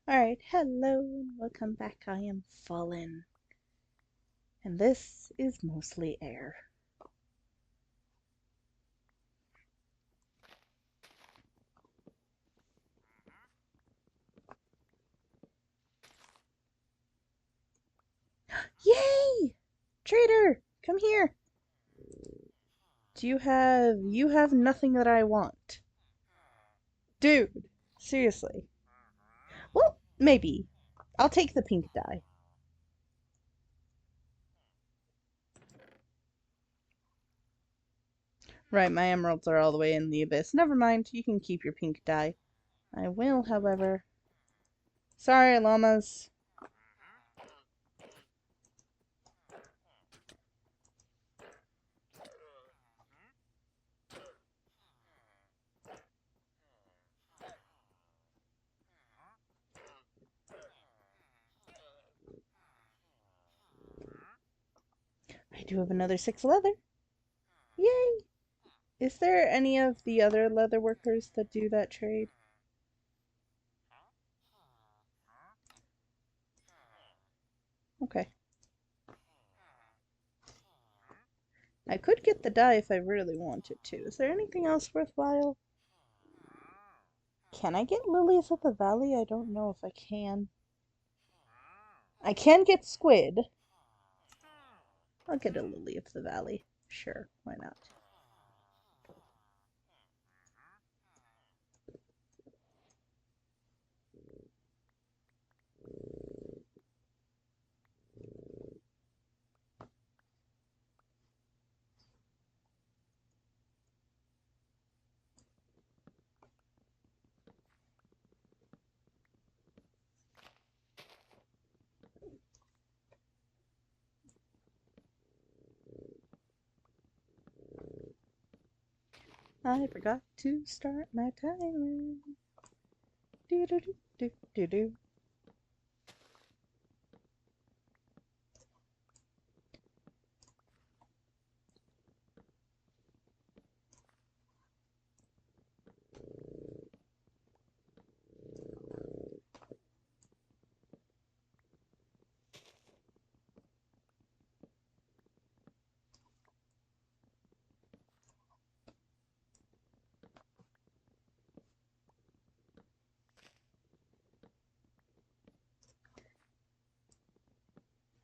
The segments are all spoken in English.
Alright, hello and welcome back. I am Fallen. And this is mostly air. Yay! Trader, come here. You have nothing that I want. Dude, seriously. Well, maybe. I'll take the pink dye. Right, my emeralds are all the way in the abyss. Never mind, you can keep your pink dye. I will, however. Sorry, llamas. I do have another 6 leather. Yay! Is there any of the other leather workers that do that trade? Okay. I could get the dye if I really wanted to. Is there anything else worthwhile? Can I get lilies of the valley? I don't know if I can. I can get squid. I'll get a lily of the valley. Sure, why not? I forgot to start my timer. Do do do do do do.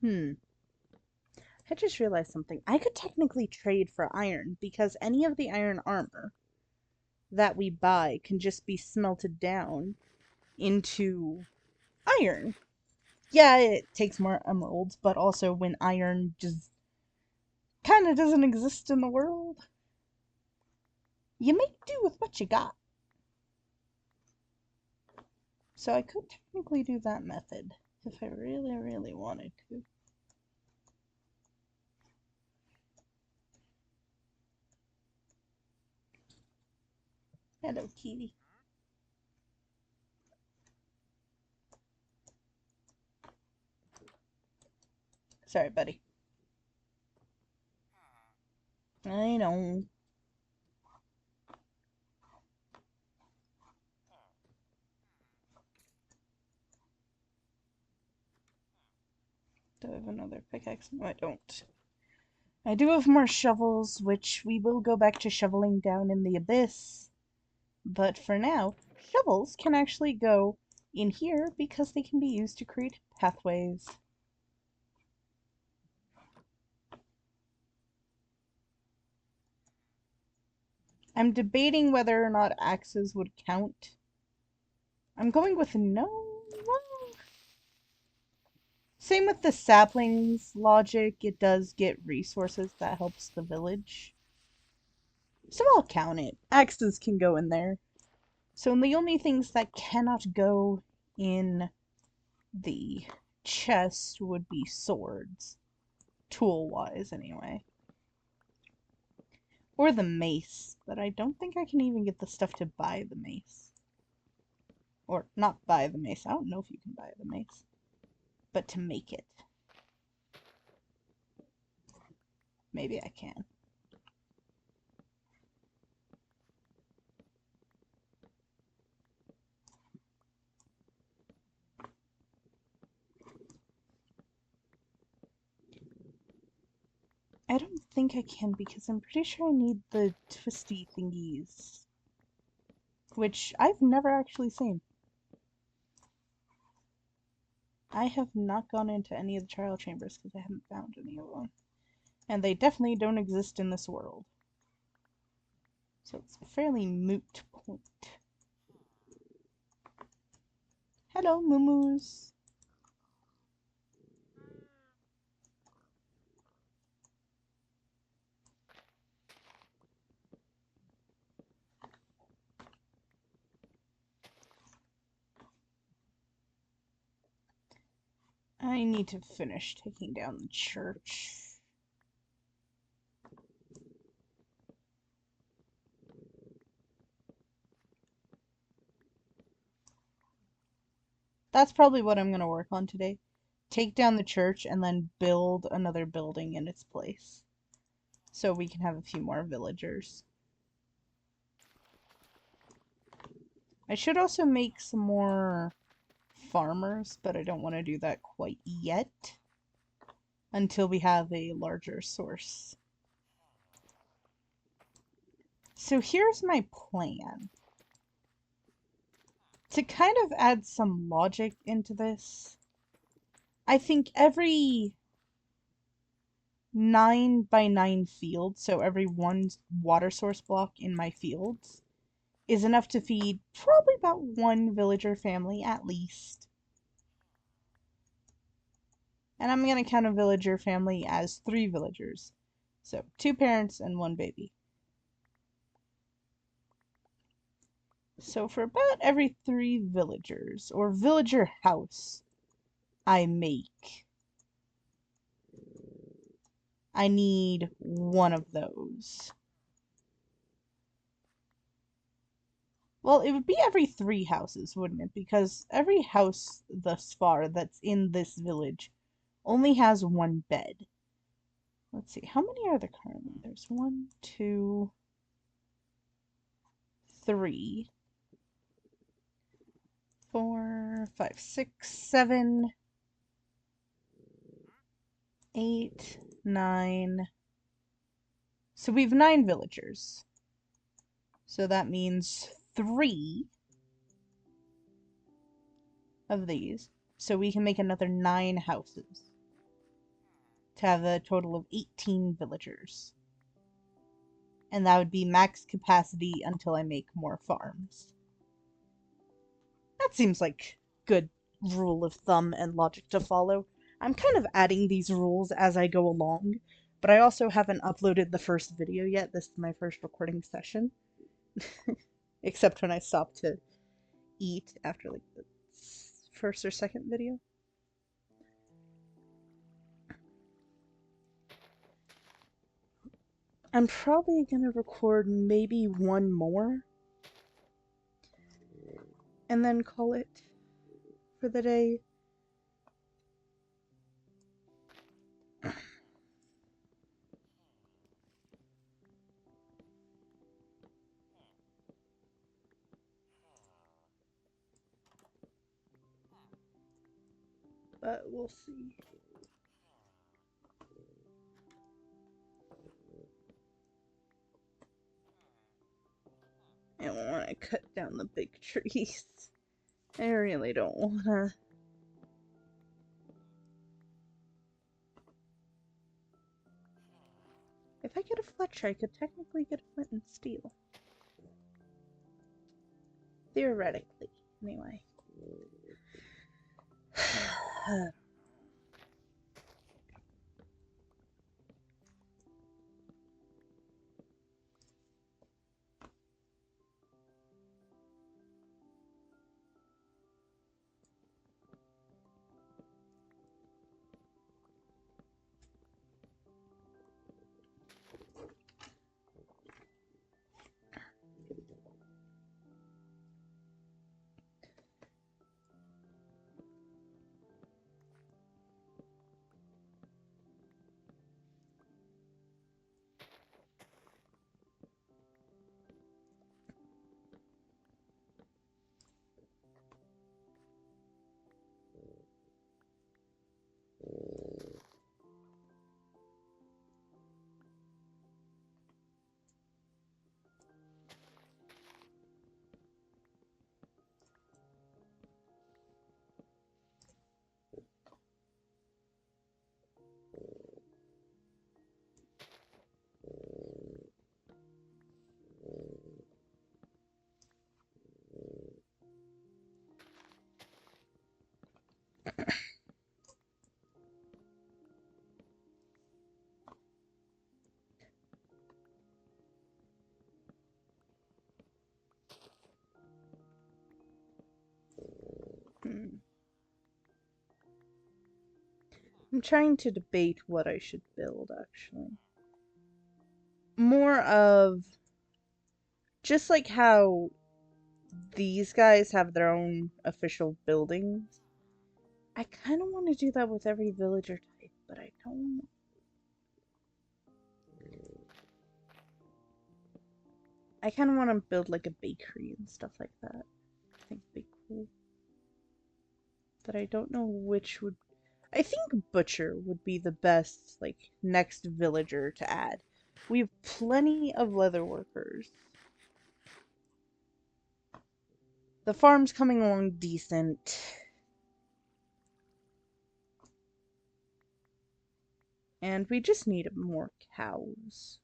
Hmm. I just realized something. I could technically trade for iron because any of the iron armor that we buy can just be smelted down into iron. Yeah, it takes more emeralds, but also when iron just kind of doesn't exist in the world, you make do with what you got. So I could technically do that method if I really, really wanted to. Hello, kitty. Sorry, buddy. I know. Do I have another pickaxe? No, I don't. I do have more shovels, which we will go back to shoveling down in the abyss. But for now, shovels can actually go in here because they can be used to create pathways. I'm debating whether or not axes would count. I'm going with no. Same with the saplings logic, it does get resources that helps the village. So I'll count it. Axes can go in there. So the only things that cannot go in the chest would be swords. Tool-wise, anyway. Or the mace, but I don't think I can even get the stuff to buy the mace. Or not buy the mace. I don't know if you can buy the mace. But to make it. Maybe I can. think I can because I'm pretty sure I need the twisty thingies. Which I've never actually seen. I have not gone into any of the trial chambers because I haven't found any of them. And they definitely don't exist in this world. So it's a fairly moot point. Hello, Moo-Moos. I need to finish taking down the church. That's probably what I'm going to work on today. Take down the church and then build another building in its place. So we can have a few more villagers. I should also make some more farmers, but I don't want to do that quite yet. Until we have a larger source. So here's my plan. To kind of add some logic into this, I think every 9 by 9 field, so every one water source block in my fields, is enough to feed probably about one villager family at least. And I'm going to count a villager family as 3 villagers. So 2 parents and 1 baby. So for about every 3 villagers, or villager house, I need 1 of those. Well, it would be every 3 houses, wouldn't it? Because every house thus far that's in this village only has 1 bed. Let's see, how many are there currently? There's 1, 2, 3, 4, 5, 6, 7, 8, 9. So we have 9 villagers. So that means 3 of these. So we can make another 9 houses to have a total of 18 villagers. And that would be max capacity until I make more farms. That seems like good rule of thumb and logic to follow. I'm kind of adding these rules as I go along, but I also haven't uploaded the first video yet. This is my first recording session. Except when I stop to eat after like the first or second video. I'm probably gonna record maybe 1 more and then call it for the day. But we'll see. I don't want to cut down the big trees. I really don't want to. If I get a Fletcher, I could technically get a flint and steel. Theoretically, anyway. I'm trying to debate what I should build, actually. More of just like how these guys have their own official buildings. I kind of want to do that with every villager type, but I don't. I kind of want to build like a bakery and stuff like that. I think it'd be cool. But I don't know which would. I think butcher would be the best, like, next villager to add. We have plenty of leather workers. The farm's coming along decent. And we just need more cows.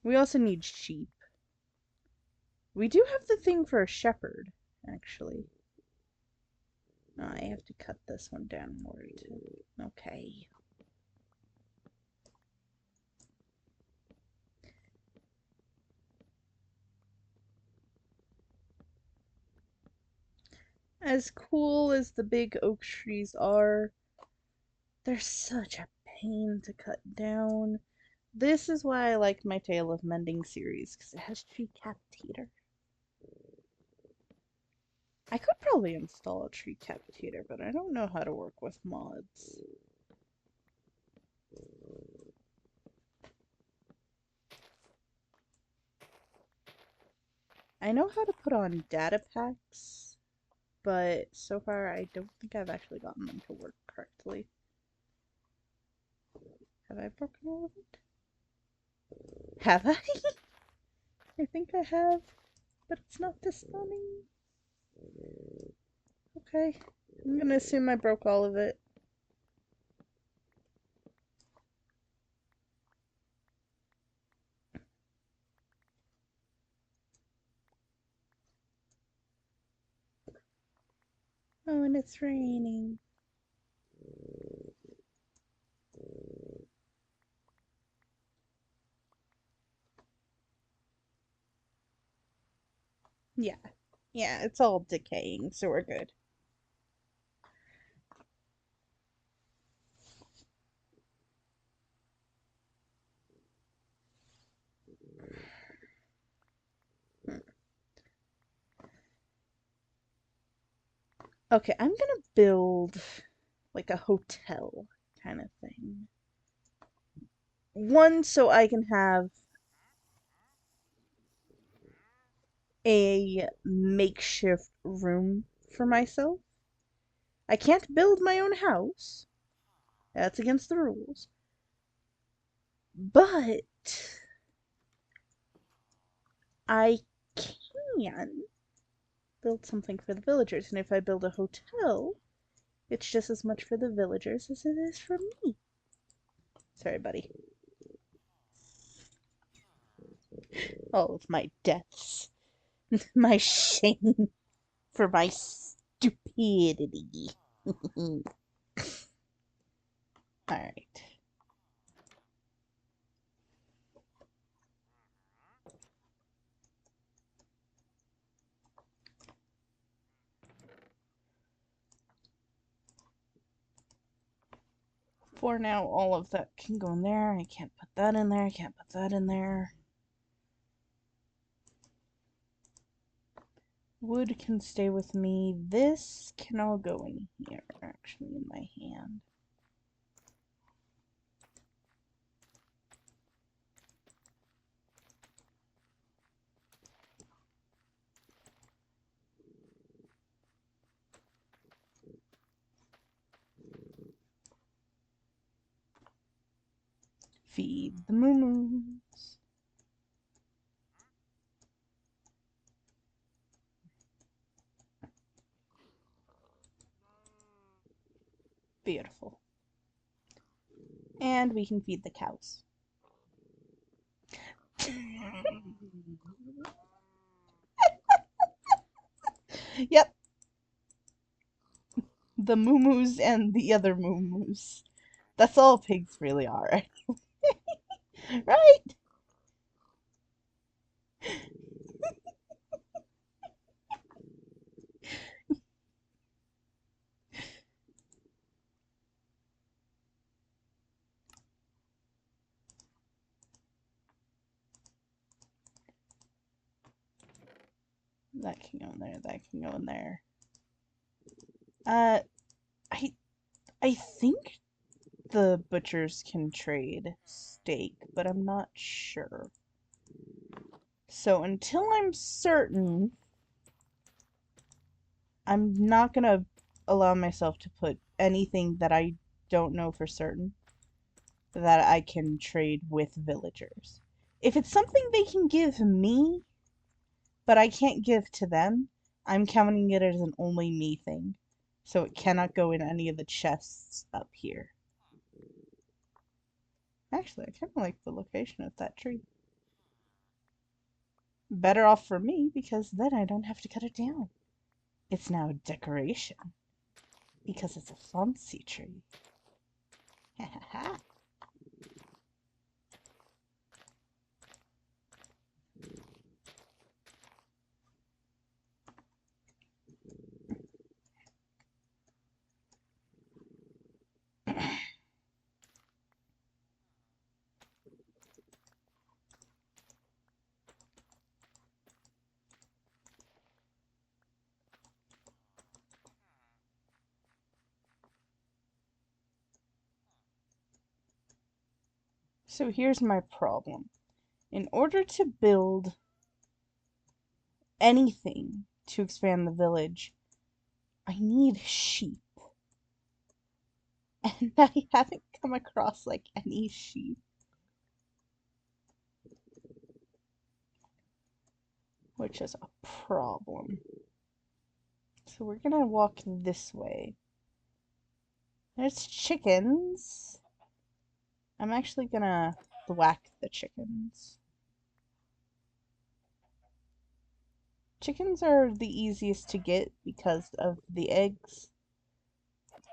We also need sheep. We do have the thing for a shepherd, actually. Oh, I have to cut this one down more too. Okay. As cool as the big oak trees are, they're such a pain to cut down. This is why I like my Tale of Mending series, because it has Tree Capitator. I could probably install a Tree Capitator, but I don't know how to work with mods. I know how to put on data packs, but so far I don't think I've actually gotten them to work correctly. Have I broken all of it? Have I? I think I have, but it's not this funny. Okay, I'm gonna assume I broke all of it. Oh, and it's raining. Yeah. Yeah, it's all decaying, so we're good. Okay, I'm gonna build like a hotel kind of thing. One, so I can have a makeshift room for myself. I can't build my own house. That's against the rules. But I can build something for the villagers, and if I build a hotel, it's just as much for the villagers as it is for me. Sorry, buddy. All of my deaths. My shame for my stupidity. Alright. For now, all of that can go in there. I can't put that in there. I can't put that in there. Wood can stay with me. This can all go in here, actually, in my hand. Feed the moo-moos. Beautiful. And we can feed the cows. Yep. The moo-moos and the other moo-moos. That's all pigs really are. Right? That can go in there, that can go in there. I think the butchers can trade steak, but I'm not sure. So until I'm certain, I'm not gonna allow myself to put anything that I don't know for certain that I can trade with villagers. If it's something they can give me, but I can't give to them, I'm counting it as an only me thing. So it cannot go in any of the chests up here. Actually, I kind of like the location of that tree. Better off for me, because then I don't have to cut it down. It's now a decoration. Because it's a fancy tree. Ha ha ha. So here's my problem. In order to build anything to expand the village, I need sheep. And I haven't come across like any sheep. Which is a problem. So we're gonna walk this way. There's chickens. I'm actually gonna whack the chickens. Chickens are the easiest to get because of the eggs.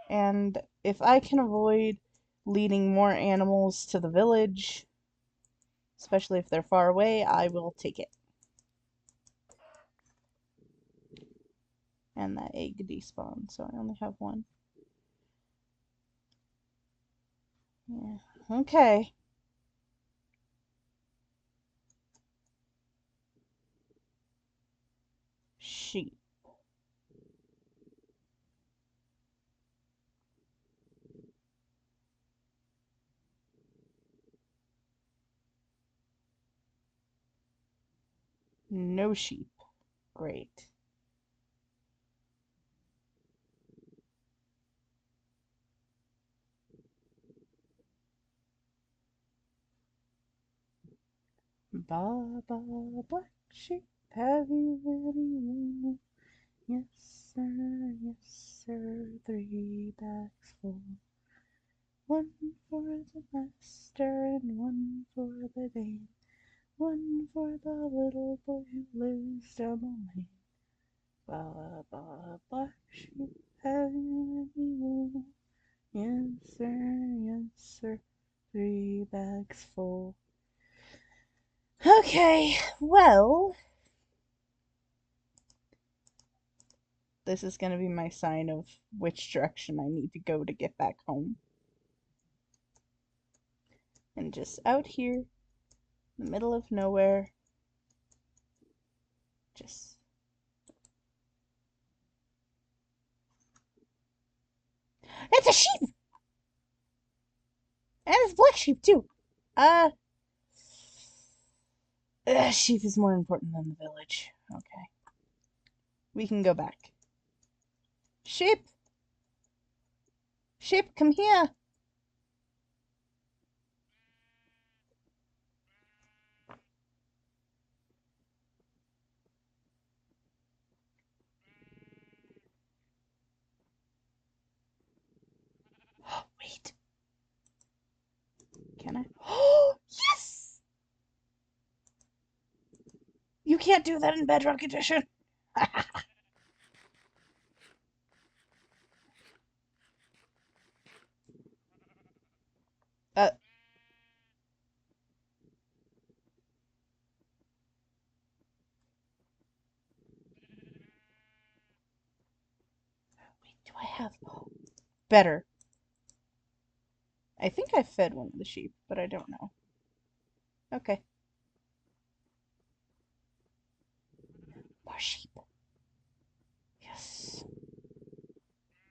And if I can avoid leading more animals to the village, especially if they're far away, I will take it. And that egg despawned, so I only have one. Yeah. Okay. Sheep. No sheep. Great. Ba ba black sheep, have you any wool? Yes sir, 3 bags full. 1 for the master and 1 for the dame. 1 for the little boy who lives down the lane. Ba ba black sheep, have you any wool? Yes sir, 3 bags full. Okay, well, this is going to be my sign of which direction I need to go to get back home. And just out here, in the middle of nowhere, just... It's a sheep! And it's black sheep, too! Sheep is more important than the village. Okay. We can go back. Sheep! Sheep, come here! Wait. Can I? Oh, yes! You can't do that in Bedrock Edition! uh, wait, do I have... Better. I think I fed one of the sheep, but I don't know. Okay. Why sheep. Yes.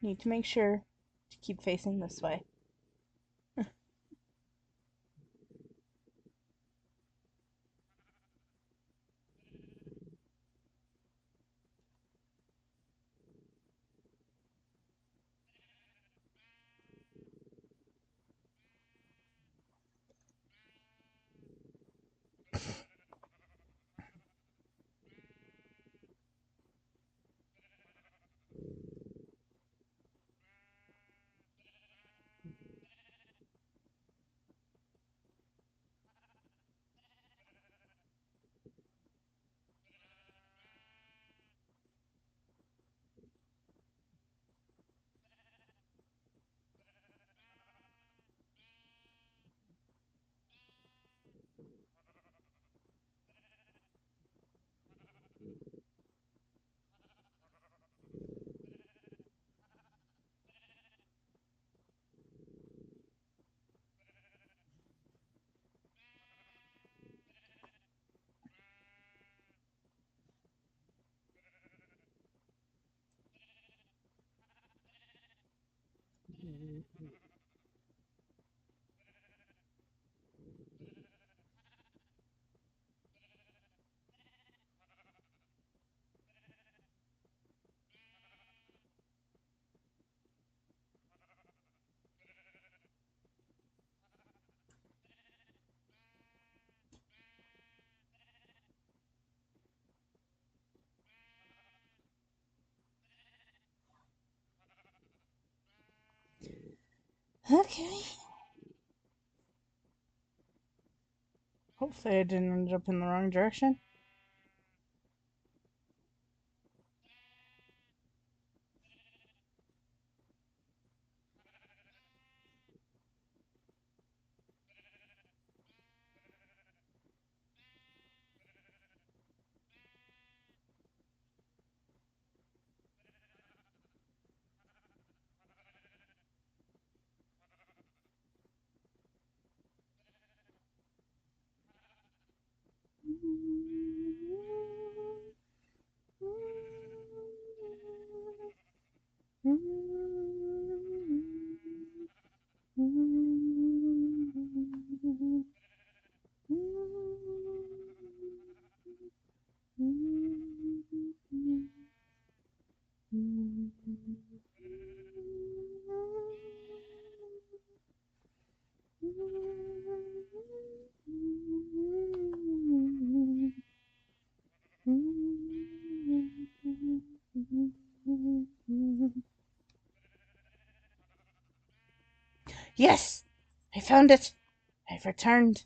Need to make sure to keep facing this way. Okay. Hopefully I didn't end up in the wrong direction. Yes! I found it! I've returned.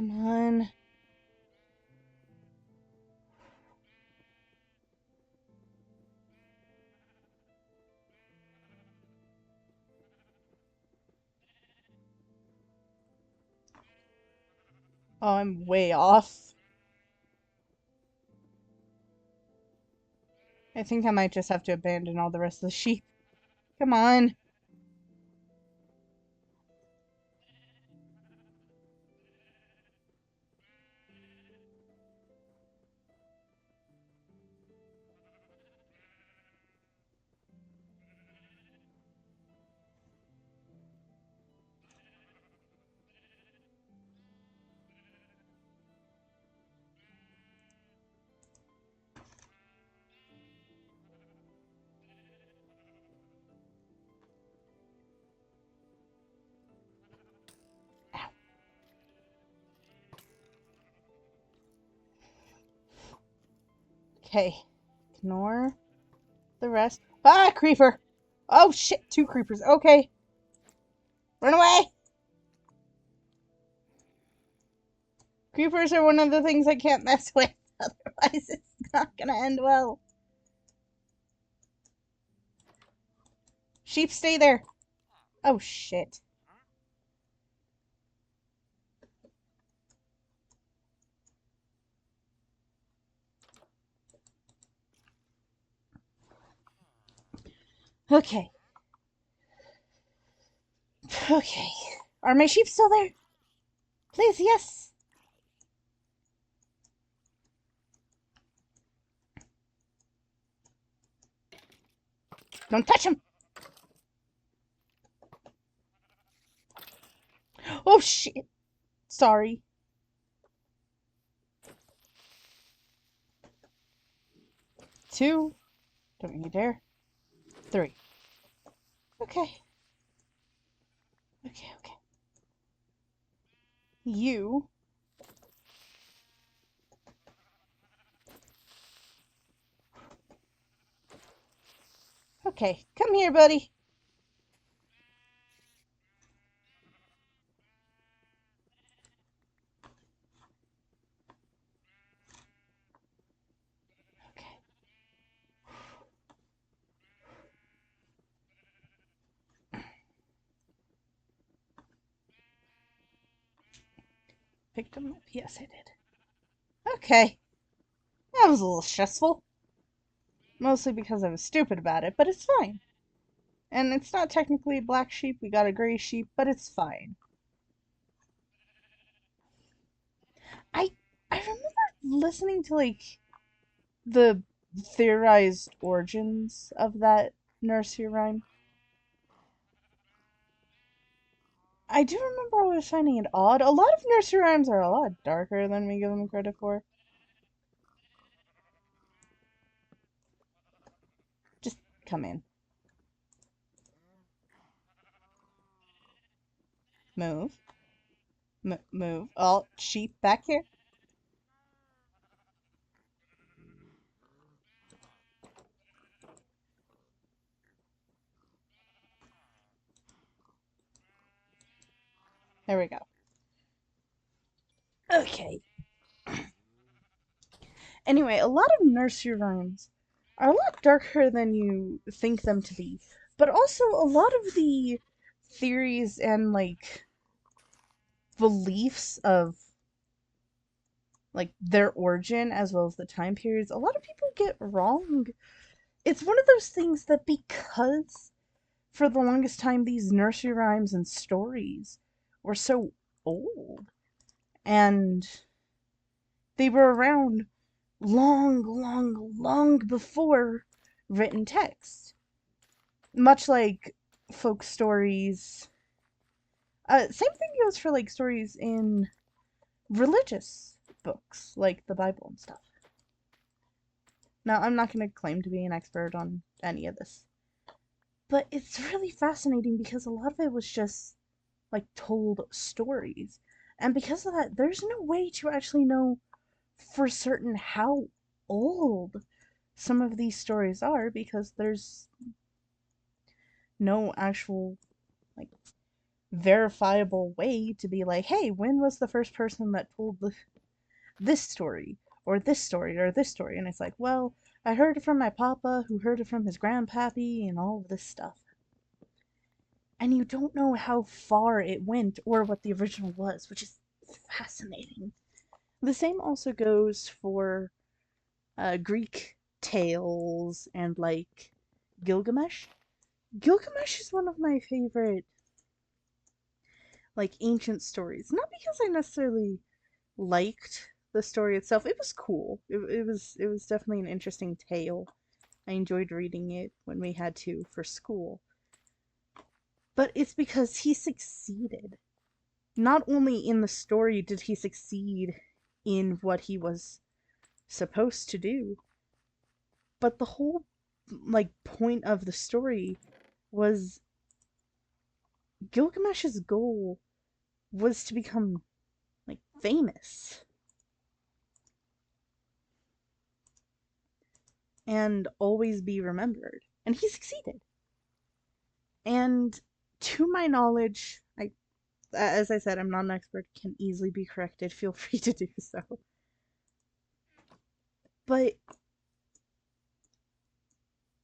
Come on. Oh, I'm way off. I think I might just have to abandon all the rest of the sheep. Come on. Okay. Ignore the rest. Ah, creeper! Oh shit, 2 creepers. Okay. Run away! Creepers are one of the things I can't mess with. Otherwise, it's not gonna end well. Sheep, stay there. Oh shit. Okay. Okay. Are my sheep still there? Please, yes. Don't touch him. Oh shit. Sorry. 2. Don't you dare. 3. Okay. Okay, okay. You. Okay, come here, buddy. Okay. Picked him up? Yes, I did. Okay. That was a little stressful. Mostly because I was stupid about it, but it's fine. And it's not technically a black sheep, we got a gray sheep, but it's fine. I I remember listening to like the theorized origins of that nursery rhyme. I do remember always finding it odd. A lot of nursery rhymes are a lot darker than we give them credit for. Just come in. Move. Move. Oh, sheep back here. There we go. Okay. Anyway, a lot of nursery rhymes are a lot darker than you think them to be. But also, a lot of the theories and, like, beliefs of, like, their origin as well as the time periods, a lot of people get wrong. It's one of those things that because for the longest time these nursery rhymes and stories were so old and they were around long before written text. Much like folk stories. Same thing goes for like stories in religious books, like the Bible and stuff. Now, I'm not going to claim to be an expert on any of this, but it's really fascinating because a lot of it was just like told stories. And because of that, there's no way to actually know for certain how old some of these stories are because there's no actual like verifiable way to be like, hey, when was the first person that told this story or this story or this story? And it's like, well, I heard it from my papa who heard it from his grandpappy and all of this stuff. And you don't know how far it went or what the original was, which is fascinating. The same also goes for Greek tales and like Gilgamesh. Gilgamesh is one of my favorite like ancient stories. Not because I necessarily liked the story itself. It was cool. It was definitely an interesting tale. I enjoyed reading it when we had to for school. But it's because he succeeded. Not only in the story did he succeed in what he was supposed to do, but the whole like point of the story was Gilgamesh's goal was to become like famous. and always be remembered. And he succeeded. And to my knowledge, as I said, I'm not an expert, can easily be corrected. Feel free to do so. But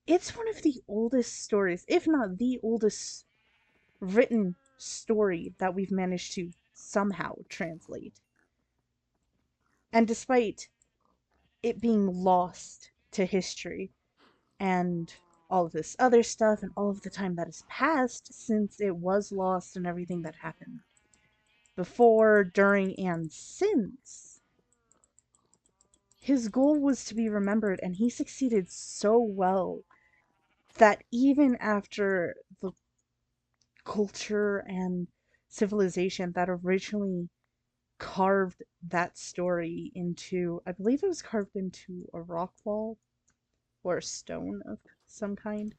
it's one of the oldest stories, if not the oldest written story that we've managed to somehow translate. And despite it being lost to history and all of this other stuff and all of the time that has passed since it was lost and everything that happened before, during, and since, his goal was to be remembered, and he succeeded so well that even after the culture and civilization that originally carved that story into, I believe it was carved into a rock wall or a stone of some kind.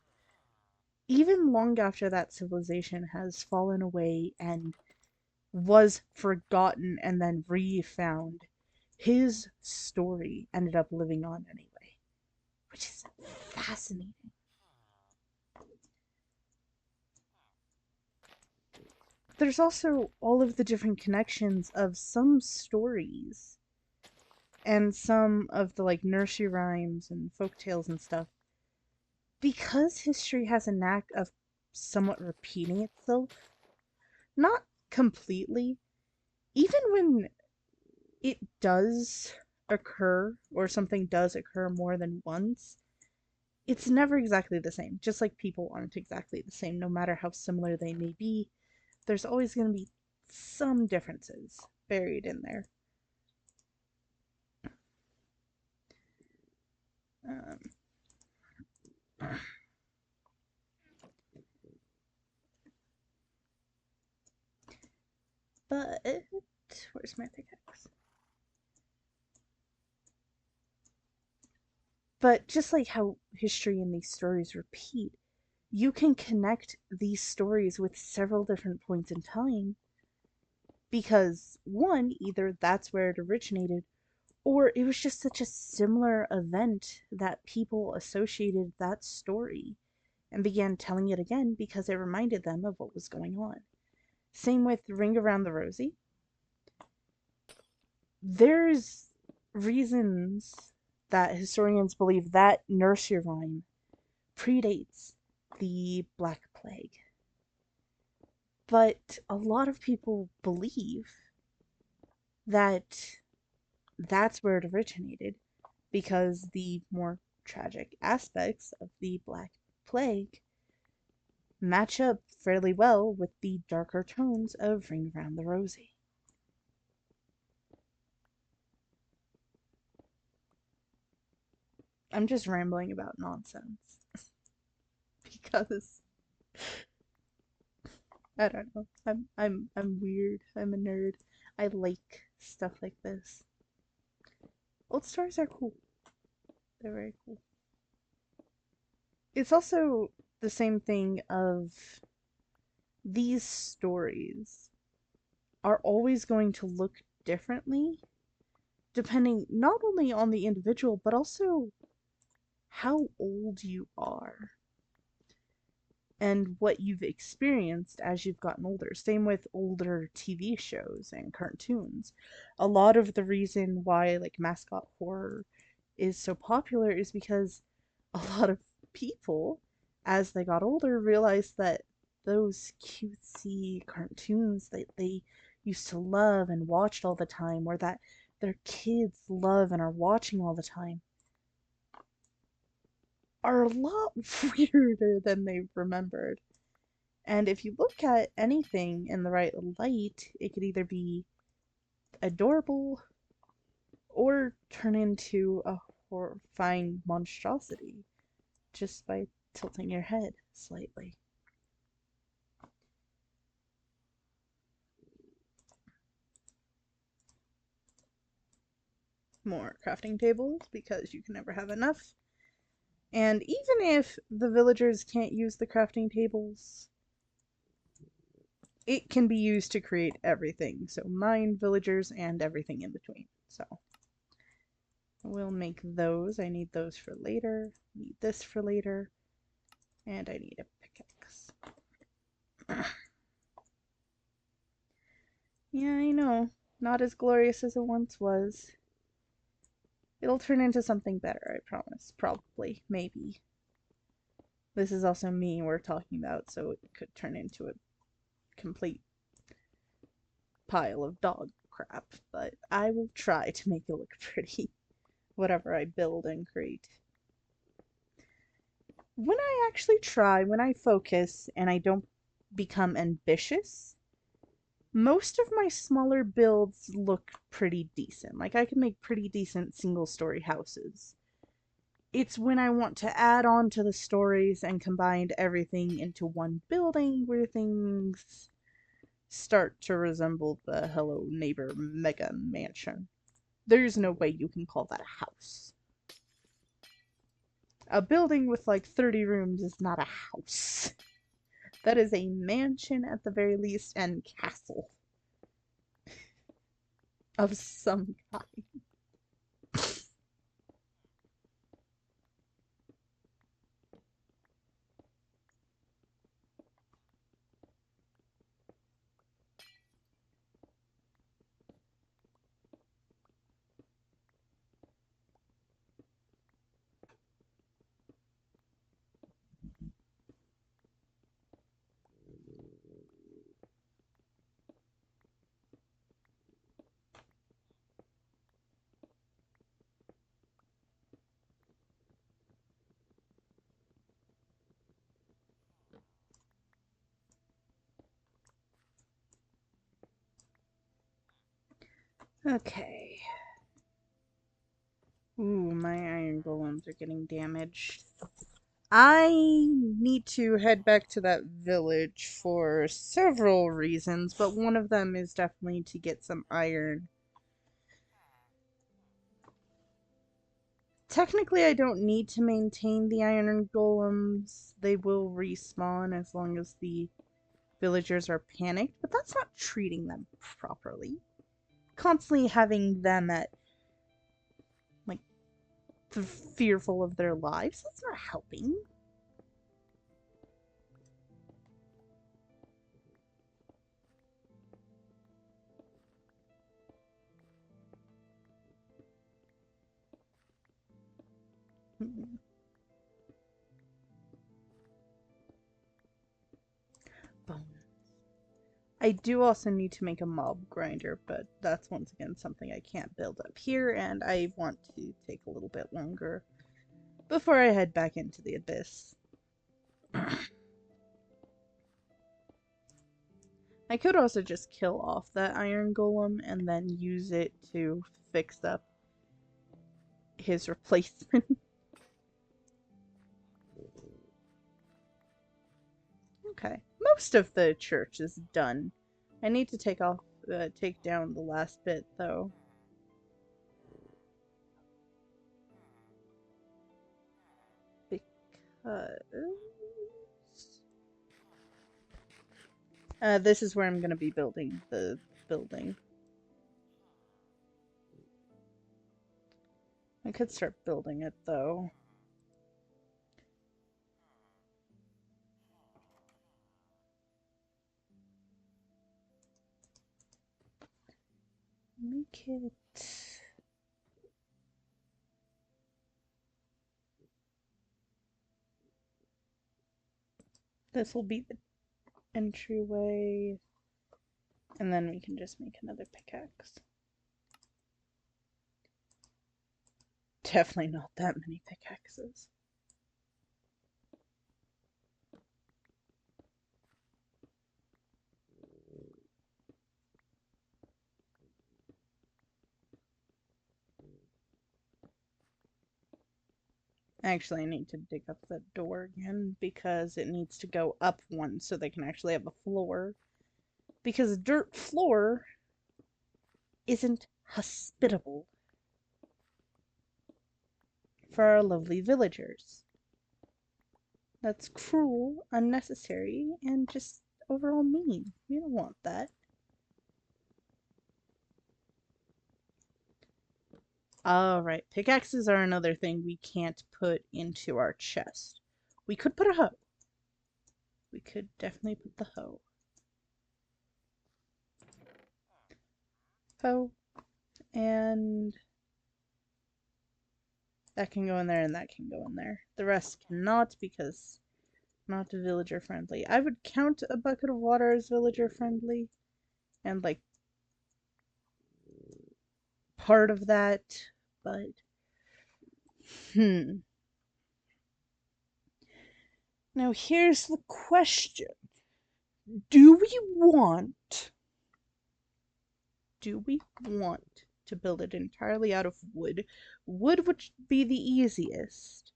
Even long after that civilization has fallen away and was forgotten and then refound, his story ended up living on anyway, which is fascinating. There's also all of the different connections of some stories and some of the like nursery rhymes and folk tales and stuff, because history has a knack of somewhat repeating itself, not completely, even when it does occur or something does occur more than once, it's never exactly the same. Just like people aren't exactly the same, no matter how similar they may be, there's always going to be some differences buried in there. Um, but where's my pickaxe? But just like how history and these stories repeat, you can connect these stories with several different points in time because, one, either that's where it originated, or it was just such a similar event that people associated that story and began telling it again because it reminded them of what was going on. Same with Ring Around the Rosie. There's reasons that historians believe that nursery rhyme predates the Black Plague. But a lot of people believe that that's where it originated because the more tragic aspects of the Black Plague match up fairly well with the darker tones of Ring Around the Rosie. I'm just rambling about nonsense because I don't know. I'm weird. I'm a nerd. I like stuff like this. Old stories are cool. They're very cool. It's also the same thing of these stories are always going to look differently depending not only on the individual but also how old you are and what you've experienced as you've gotten older. Same with older TV shows and cartoons. A lot of the reason why like mascot horror is so popular is because a lot of people, as they got older, realized that those cutesy cartoons that they used to love and watched all the time, or that their kids love and are watching all the time, are a lot weirder than they remembered. And if you look at anything in the right light, it could either be adorable or turn into a horrifying monstrosity just by tilting your head slightly. More crafting tables because you can never have enough. And even if the villagers can't use the crafting tables, it can be used to create everything. So mine, villagers, and everything in between. So We'll make those. I need those for later. Need this for later. And I need a pickaxe. Yeah, I know. Not as glorious as it once was. It'll turn into something better, I promise. Probably. Maybe. This is also me we're talking about, so it could turn into a complete pile of dog crap. But I will try to make it look pretty. Whatever I build and create. When I actually try, when I focus, and I don't become ambitious, most of my smaller builds look pretty decent. Like, I can make pretty decent single-story houses. It's when I want to add on to the stories and combine everything into one building where things start to resemble the Hello Neighbor mega mansion. There's no way you can call that a house. A building with like 30 rooms is not a house. That is a mansion at the very least, and castle of some kind. Okay. Ooh, my iron golems are getting damaged. I need to head back to that village for several reasons, but one of them is definitely to get some iron. Technically, I don't need to maintain the iron golems. They will respawn as long as the villagers are panicked, but that's not treating them properly. Constantly having them at, like, fearful of their lives, that's not helping. Bones. I do also need to make a mob grinder, but that's once again something I can't build up here, and I want to take a little bit longer before I head back into the abyss. I could also just kill off that iron golem and then use it to fix up his replacement. Okay, most of the church is done. I need to take down the last bit though. Because this is where I'm going to be building the building. I could start building it though. Make it... This will be the entryway. And then we can just make another pickaxe. Definitely not that many pickaxes. Actually, I need to dig up that door again because it needs to go up one so they can actually have a floor. Because dirt floor isn't hospitable for our lovely villagers. That's cruel, unnecessary, and just overall mean. We don't want that. All right, pickaxes are another thing we can't put into our chest. We could put a hoe. We could definitely put the hoe. Hoe. And that can go in there and that can go in there. The rest cannot because not villager friendly. I would count a bucket of water as villager friendly. And like part of that, but Now here's the question. Do we want to build it entirely out of wood? Wood would be the easiest.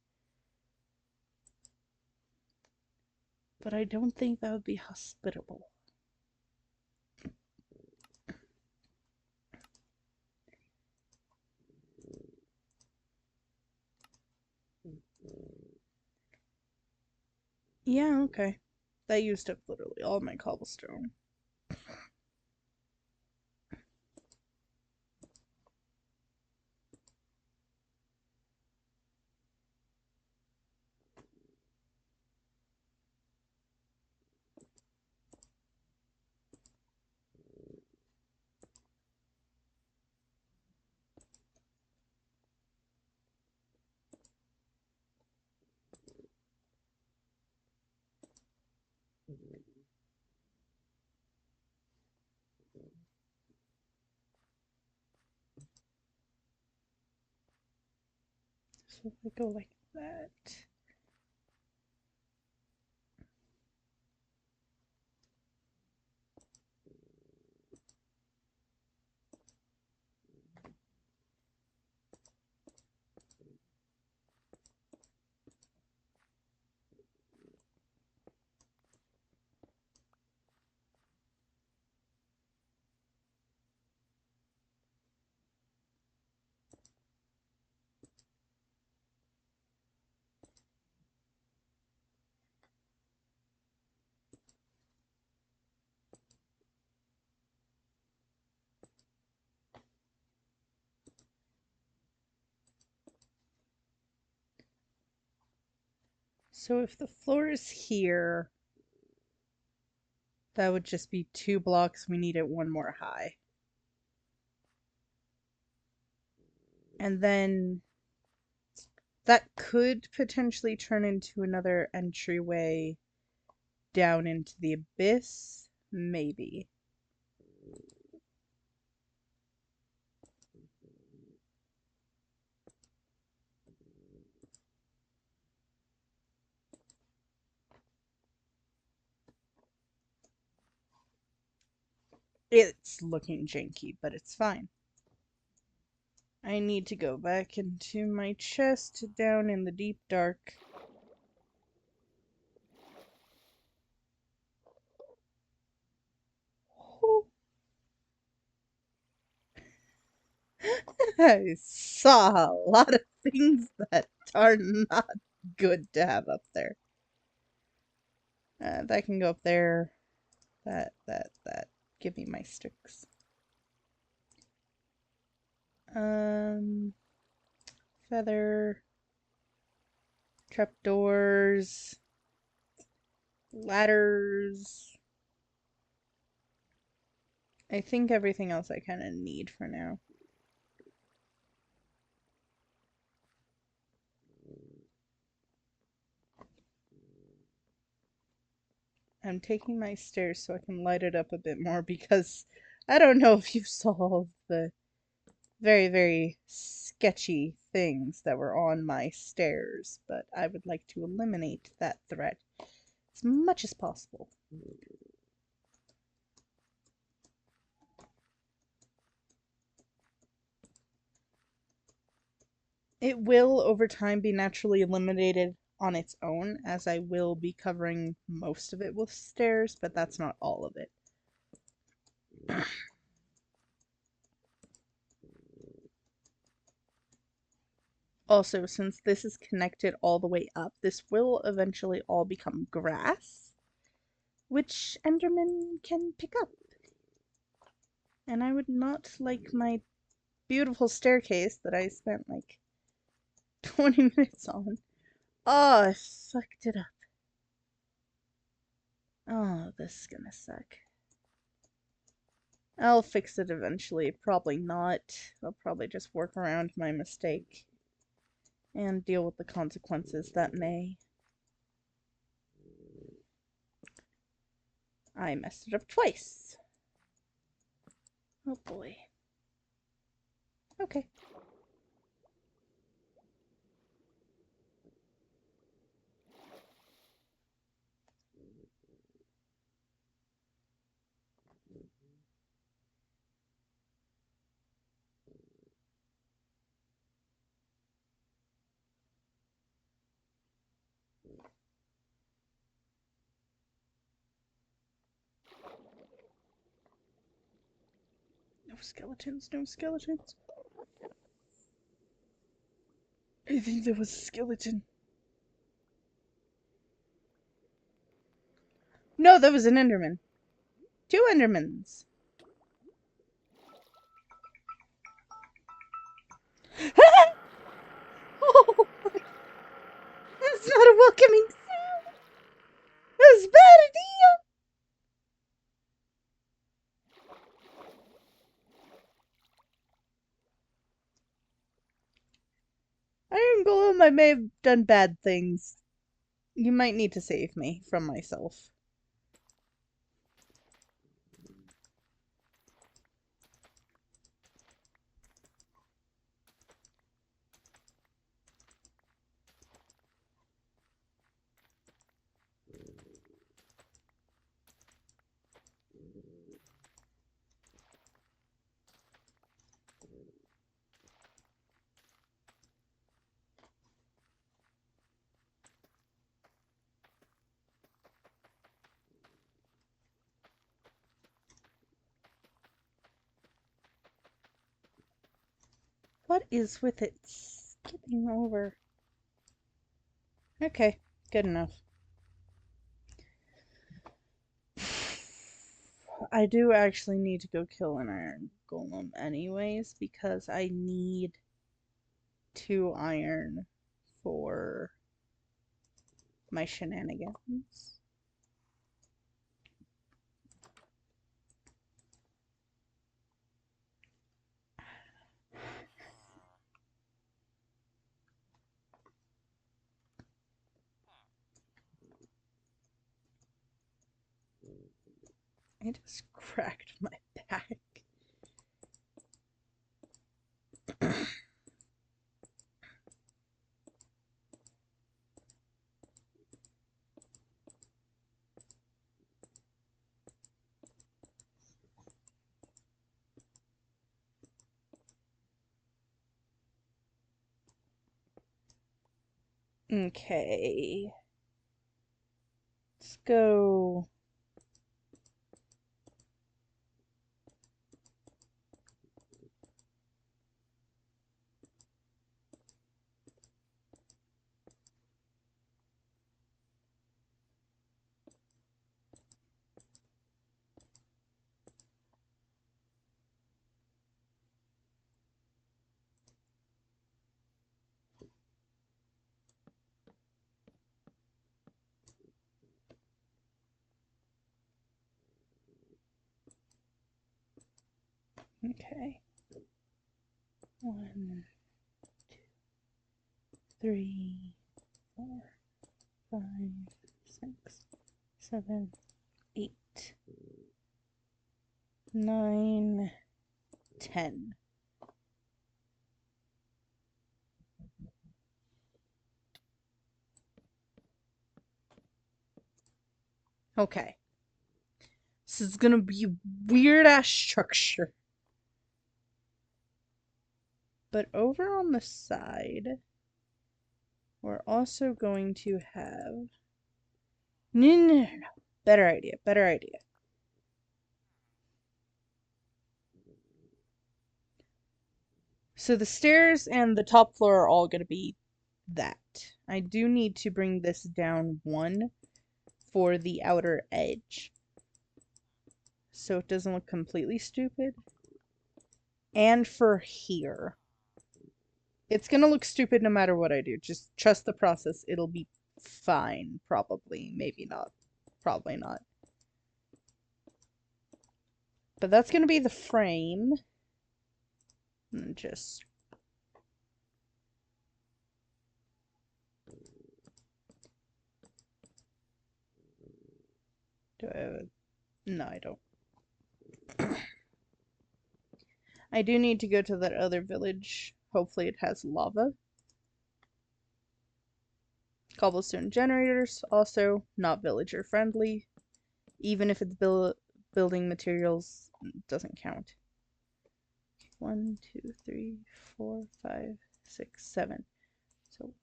But I don't think that would be hospitable. Yeah, okay. That used up literally all my cobblestone. So if I go like that. So if the floor is here, that would just be 2 blocks. We need it one more high. And then that could potentially turn into another entryway down into the abyss. Maybe. It's looking janky, but it's fine. I need to go back into my chest down in the deep dark. Oh. I saw a lot of things that are not good to have up there. That can go up there. That. Give me my sticks. Feather. Trapdoors. Ladders. I think everything else I kind of need for now. I'm taking my stairs so I can light it up a bit more because I don't know if you saw the very, very sketchy things that were on my stairs, but I would like to eliminate that threat as much as possible. It will, over time, be naturally eliminated on its own, as I will be covering most of it with stairs, but that's not all of it. Also, since this is connected all the way up, this will eventually all become grass, which Enderman can pick up. And I would not like my beautiful staircase that I spent like 20 minutes on. Oh, I fucked it up. Oh, this is gonna suck. I'll fix it eventually. Probably not. I'll probably just work around my mistake and deal with the consequences that may. I messed it up twice. Oh boy. Okay. No skeletons, no skeletons. I think there was a skeleton. No, that was an Enderman. 2 Endermans. Oh, that's not a welcoming sound. That's a bad idea. Iron Golem, I may have done bad things. You might need to save me from myself. What is with it skipping over? Okay, good enough. I do actually need to go kill an iron golem anyways, because I need 2 iron for my shenanigans. I just cracked my back. Okay. Let's go. Okay. 1, 2, 3, 4, 5, 6, 7, 8, 9, 10. Okay. This is gonna be a weird ass structure. But over on the side, we're also going to have. No. Better idea, better idea. So the stairs and the top floor are all gonna be that. I do need to bring this down 1 for the outer edge, so it doesn't look completely stupid. And for here. It's gonna look stupid no matter what I do. Just trust the process. It'll be fine, probably. Maybe not. Probably not. But that's gonna be the frame. And just... Do I have a... No, I don't. I do need to go to that other village. Hopefully it has lava. Cobblestone generators, also not villager friendly. Even if it's building materials, doesn't count. 1, 2, 3, 4, 5, 6, 7. So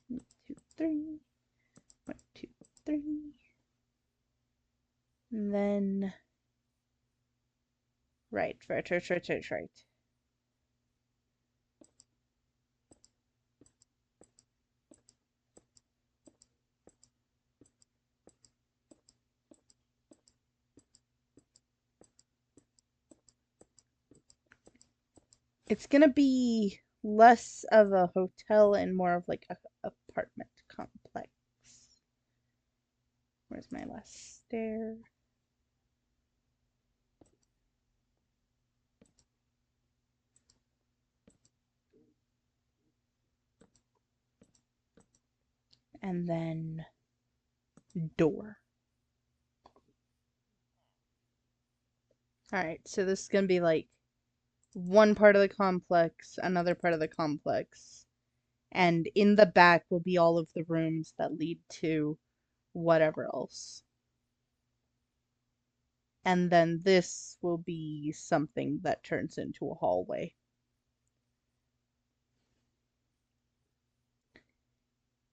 1, 2, 3. 1, 2, 3. And then right. It's gonna be less of a hotel and more of like a apartment complex. Where's my last stair? And then door. Alright, so this is gonna be like one part of the complex, another part of the complex, and in the back will be all of the rooms that lead to whatever else. And then this will be something that turns into a hallway.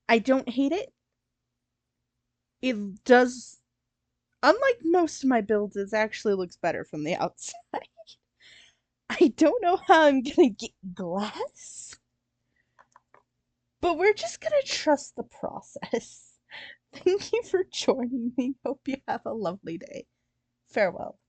I don't hate it. It does, unlike most of my builds, it actually looks better from the outside. I don't know how I'm gonna get glass, but we're just gonna trust the process. Thank you for joining me. Hope you have a lovely day. Farewell.